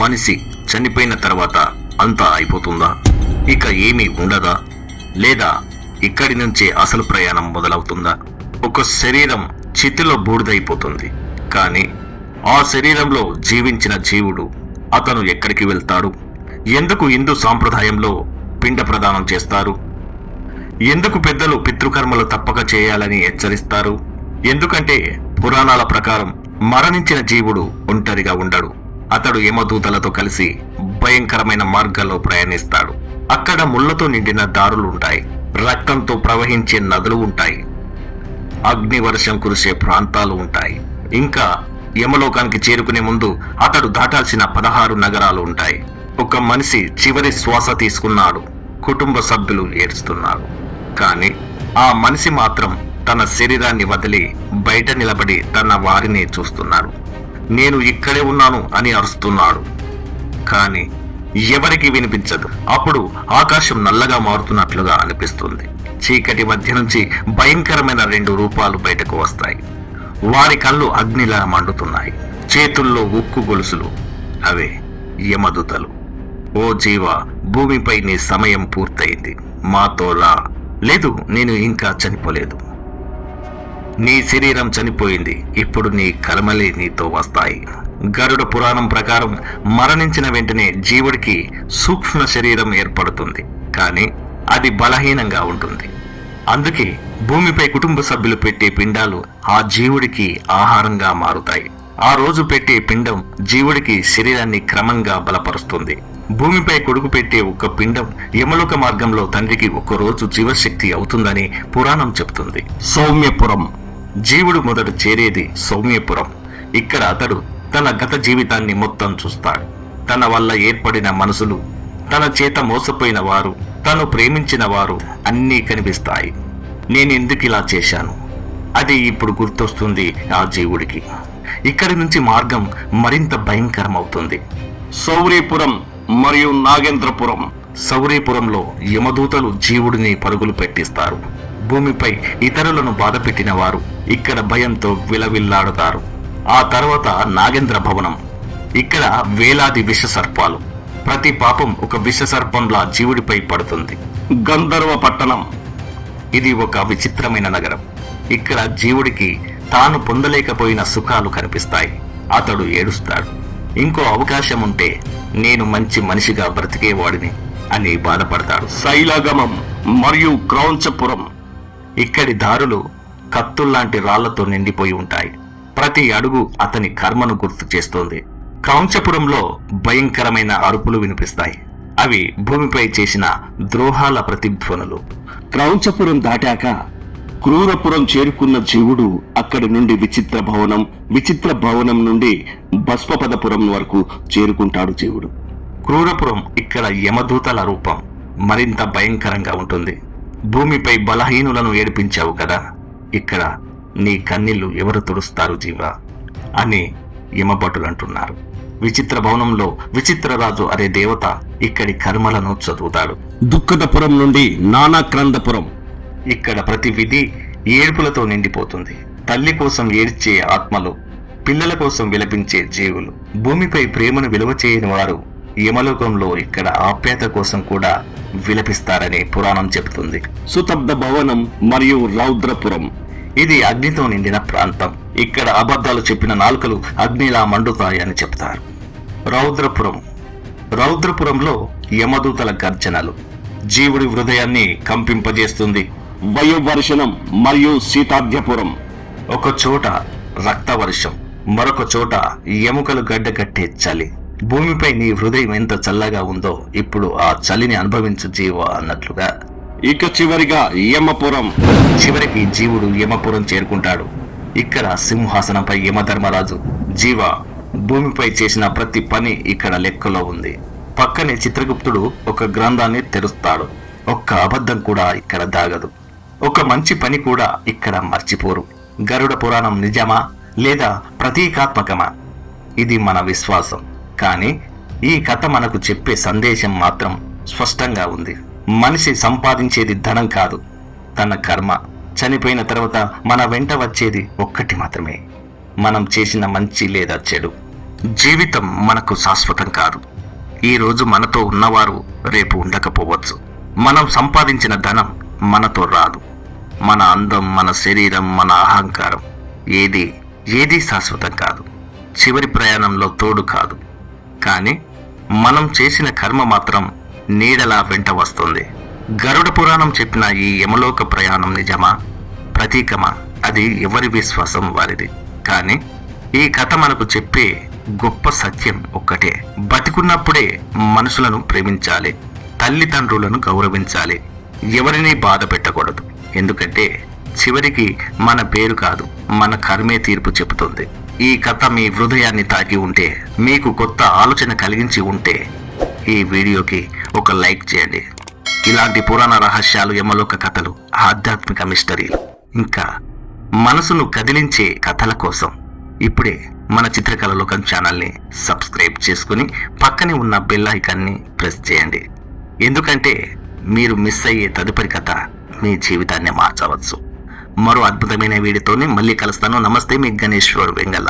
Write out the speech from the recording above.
మనిషి చనిపోయిన తర్వాత అంతా అయిపోతుందా? ఇక ఏమీ ఉండదా? లేదా ఇక్కడి నుంచే అసలు ప్రయాణం మొదలవుతుందా? ఒక శరీరం చితిలో బూడిదైపోతుంది, కానీ ఆ శరీరంలో జీవించిన జీవుడు అతను ఎక్కడికి వెళ్తాడు? ఎందుకు హిందూ సాంప్రదాయంలో పిండ ప్రదానం చేస్తారు? ఎందుకు పెద్దలు పితృకర్మలు తప్పక చేయాలని హెచ్చరిస్తారు? ఎందుకంటే పురాణాల ప్రకారం మరణించిన జీవుడు ఒంటరిగా ఉండడు. అతడు యమదూతలతో కలిసి భయంకరమైన మార్గాల్లో ప్రయాణిస్తాడు. అక్కడ ముళ్లతో నిండిన దారులు ఉంటాయి, రక్తంతో ప్రవహించే నదులు ఉంటాయి, అగ్ని వర్షం కురిసే ప్రాంతాలు ఉంటాయి. ఇంకా యమలోకానికి చేరుకునే ముందు అతడు దాటాల్సిన 16 నగరాలు ఉంటాయి. ఒక మనిషి చివరి శ్వాస తీసుకున్నాడు, కుటుంబ సభ్యులు ఏడుస్తున్నారు, కానీ ఆ మనిషి మాత్రం తన శరీరాన్ని వదిలి బయట నిలబడి తన వారిని చూస్తున్నాడు. నేను ఇక్కడే ఉన్నాను అని అరుస్తున్నాడు, కానీ ఎవరికి వినిపించదు. అప్పుడు ఆకాశం నల్లగా మారుతున్నట్లుగా అనిపిస్తుంది. చీకటి మధ్య నుంచి భయంకరమైన 2 రూపాలు బయటకు వస్తాయి. వారి కళ్ళు అగ్నిలా మండుతున్నాయి, చేతుల్లో ఉక్కు గొలుసులు. అవే యమదూతలు. ఓ జీవ, భూమిపై నీ సమయం పూర్తయింది, మాతోలా. లేదు, నేను ఇంకా చనిపోలేదు. నీ శరీరం చనిపోయింది, ఇప్పుడు నీ కర్మలే నీతో వస్తాయి. గరుడ పురాణం ప్రకారం మరణించిన వెంటనే జీవుడికి సూక్ష్మ శరీరం ఏర్పడుతుంది, కానీ అది బలహీనంగా ఉంటుంది. అందుకే భూమిపై కుటుంబ సభ్యులు పెట్టే పిండాలు ఆ జీవుడికి ఆహారంగా మారుతాయి. ఆ రోజు పెట్టే పిండం జీవుడికి శరీరాన్ని క్రమంగా బలపరుస్తుంది. భూమిపై కొడుకు పెట్టే ఒక పిండం యమలోక మార్గంలో తండ్రికి ఒకరోజు జీవశక్తి అవుతుందని పురాణం చెబుతుంది. సౌమ్యపురం. జీవుడు మొదట చేరేది సౌమ్యపురం. ఇక్కడ అతడు తన గత జీవితాన్ని మొత్తం చూస్తాడు. తన వల్ల ఏర్పడిన మనసులు, తన చేత మోసపోయిన వారు, తను ప్రేమించిన వారు అన్నీ కనిపిస్తాయి. నేనెందుకు ఇలా చేశాను అది ఇప్పుడు గుర్తొస్తుంది ఆ జీవుడికి. ఇక్కడి నుంచి మార్గం మరింత భయంకరమవుతుంది. శౌర్యపురం మరియు నాగేంద్రపురం. శౌర్యపురంలో యమదూతలు జీవుడిని పరుగులు పెట్టిస్తారు. భూమిపై ఇతరులను బాధ పెట్టిన వారు ఇక్కడ భయంతో విలవిల్లాడుతారు. ఆ తర్వాత నాగేంద్ర భవనం. ఇక్కడ వేలాది విష సర్పాలు. ప్రతి పాపం ఒక విష సర్పంలా జీవుడిపై పడుతుంది. గంధర్వ పట్టణం. ఇది ఒక విచిత్రమైన నగరం. ఇక్కడ జీవుడికి తాను పొందలేకపోయిన సుఖాలు కనిపిస్తాయి. అతడు ఏడుస్తాడు. ఇంకో అవకాశం ఉంటే నేను మంచి మనిషిగా బ్రతికేవాడిని అని బాధపడతాడు. శైలాగమం మరియు క్రౌంచపురం. ఇక్కడి దారులు కత్తుల్లాంటి రాళ్లతో నిండిపోయి ఉంటాయి. ప్రతి అడుగు అతని కర్మను గుర్తు చేస్తోంది. క్రౌంచపురంలో భయంకరమైన అరుపులు వినిపిస్తాయి. అవి భూమిపై చేసిన ద్రోహాల ప్రతిధ్వనులు. క్రౌంచపురం దాటాక క్రూరపురం చేరుకున్న జీవుడు అక్కడి నుండి విచిత్ర భవనం నుండి భస్మపదపురం వరకు చేరుకుంటాడు జీవుడు. క్రూరపురం ఇక్కడ యమదూతల రూపం మరింత భయంకరంగా ఉంటుంది. భూమిపై బలహీనులను ఏడిపించావు కదా, ఇక్కడ నీ కన్నీళ్లు ఎవరు తుడుస్తారు జీవా అని యమభటులు అంటున్నారు. విచిత్ర భవనంలో విచిత్రరాజు అనే దేవత ఇక్కడి కర్మలను చదువుతాడు. దుఃఖదపురం నుండి నానాక్రందపురం. ఇక్కడ ప్రతి విధి ఏడుపులతో నిండిపోతుంది. తల్లి కోసం ఏడ్చే ఆత్మలు, పిల్లల కోసం విలపించే జీవులు. భూమిపై ప్రేమను విలువ చేయని వారు యమలోకంలో ఇక్కడ ఆప్యాయత కోసం కూడా విలపిస్తారని పురాణం చెబుతుంది. సుతబ్ద భవనం మరియు రౌద్రపురం. ఇది అగ్నితో నిండిన ప్రాంతం. ఇక్కడ అబద్ధాలు చెప్పిన నాలుకలు అగ్నిలా మండుతాయని చెప్తారు. రౌద్రపురంలో యమదూతల గర్జనలు జీవుడి హృదయాన్ని కంపింపజేస్తుంది. వయోవర్షణం మరియు శీతాధ్యపురం. ఒక చోట రక్తవర్షం, మరొక చోట ఎముకలు గడ్డకట్టే చలి. భూమిపై నీ హృదయం ఎంత చల్లగా ఉందో ఇప్పుడు ఆ చలిని అనుభవించు జీవ అన్నట్లుగా. ఇక చివరిగా యమపురం. చివరికి జీవుడు యమపురం చేరుకుంటాడు. ఇక్కడ సింహాసనంపై యమధర్మరాజు. జీవ, భూమిపై చేసిన ప్రతి పని ఇక్కడ లెక్కలో ఉంది. పక్కనే చిత్రగుప్తుడు ఒక గ్రంథాన్ని తెరుస్తాడు. ఒక్క అబద్ధం కూడా ఇక్కడ దాగదు. ఒక మంచి పని కూడా ఇక్కడ మర్చిపోరు. గరుడ పురాణం నిజమా లేదా ప్రతీకాత్మకమా? ఇది మన విశ్వాసం. కానీ ఈ కథ మనకు చెప్పే సందేశం మాత్రం స్పష్టంగా ఉంది. మనిషి సంపాదించేది ధనం కాదు, తన కర్మ. చనిపోయిన తర్వాత మన వెంట వచ్చేది ఒక్కటి మాత్రమే, మనం చేసిన మంచి లేదా చెడు. జీవితం మనకు శాశ్వతం కాదు. ఈ రోజు మనతో ఉన్నవారు రేపు ఉండకపోవచ్చు. మనం సంపాదించిన ధనం మనతో రాదు. మన అందం, మన శరీరం, మన అహంకారం ఏది శాశ్వతం కాదు. చివరి ప్రయాణంలో తోడు కాదు. కానీ మనం చేసిన కర్మ మాత్రం నీడలా వెంట వస్తుంది. గరుడ పురాణం చెప్పిన ఈ యమలోక ప్రయాణం నిజమా, ప్రతీకమా? అది ఎవరి విశ్వాసం వారిది. కానీ ఈ కథ మనకు చెప్పే గొప్ప సత్యం ఒక్కటే: బతికున్నప్పుడే మనుషులను ప్రేమించాలి, తల్లిదండ్రులను గౌరవించాలి, ఎవరిని బాధ పెట్టకూడదు. ఎందుకంటే చివరికి మన పేరు కాదు, మన కర్మే తీర్పు చెబుతుంది. ఈ కథ మీ హృదయాన్ని తాకి ఉంటే, మీకు కొత్త ఆలోచన కలిగించి ఉంటే ఈ వీడియోకి ఒక లైక్ చేయండి. ఇలాంటి పురాణ రహస్యాలు, యమలోక కథలు, ఆధ్యాత్మిక మిస్టరీలు, ఇంకా మనసును కదిలించే కథల కోసం ఇప్పుడే మన చిత్రకళ లోకం ఛానల్ని సబ్స్క్రైబ్ చేసుకుని పక్కనే ఉన్న బెల్ ఐకాన్ని ప్రెస్ చేయండి. ఎందుకంటే మీరు మిస్ అయ్యే తదుపరి కథ మీ జీవితాన్ని మార్చవచ్చు. మరో అద్భుతమైన వీడియోతోనే మళ్ళీ కలుస్తాను. నమస్తే, మీ గణేశ్వర్ వెంగళ.